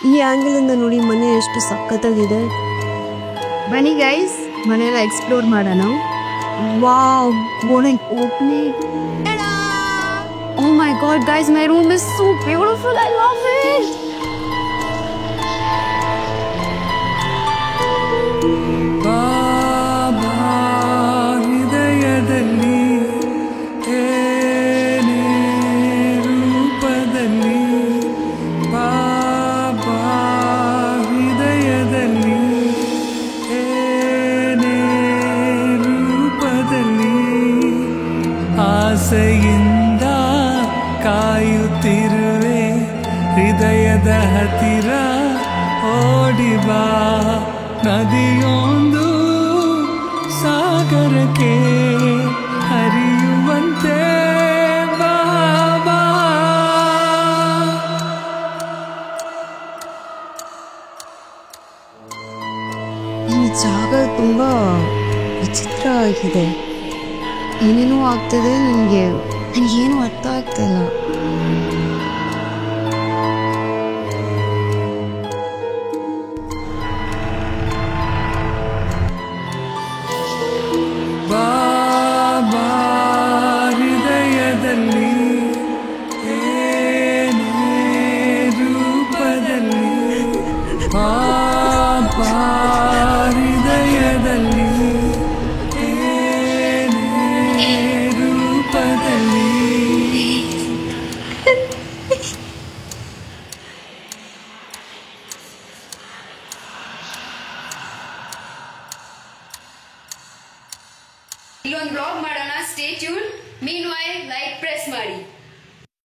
ಈ ಆ್ಯಂಗಲಿಂದ ನೋಡಿ ಮನೆ ಎಷ್ಟು ಸಖತ್ತಾಗಿದೆ. ಬನ್ನಿ ಗೈಸ್, ಮನೆಯೆಲ್ಲ ಎಕ್ಸ್ಪ್ಲೋರ್ ಮಾಡೋಣ. Wow, boarding opening. Oh my god guys, my room is so beautiful. I love it. ಬಾಬಾ ಹೃದಯದಲ್ಲಿ ಏನೇ ರೂಪದಲ್ಲಿ, ಬಾಬಾ ಹೃದಯದಲ್ಲಿ ಏನೇ ರೂಪದಲ್ಲಿ, ಆಸೆಯಿಂದ ಕಾಯುತ್ತಿರುವೆ ಹೃದಯದ ಹತ್ತಿರ ಓಡಿಬಾ, ನದಿಯೊಂದು ಸಾಗರಕ್ಕೆ ಹರಿಯುವಂತೆ ಬಾಬಾ. ಈ ಜಾಗ ತುಂಬ ವಿಚಿತ್ರ ಆಗಿದೆ. ಏನೇನೋ ಆಗ್ತಿದೆ, ನನಗೇನು ಅರ್ಥ ಆಗ್ತಿಲ್ಲ.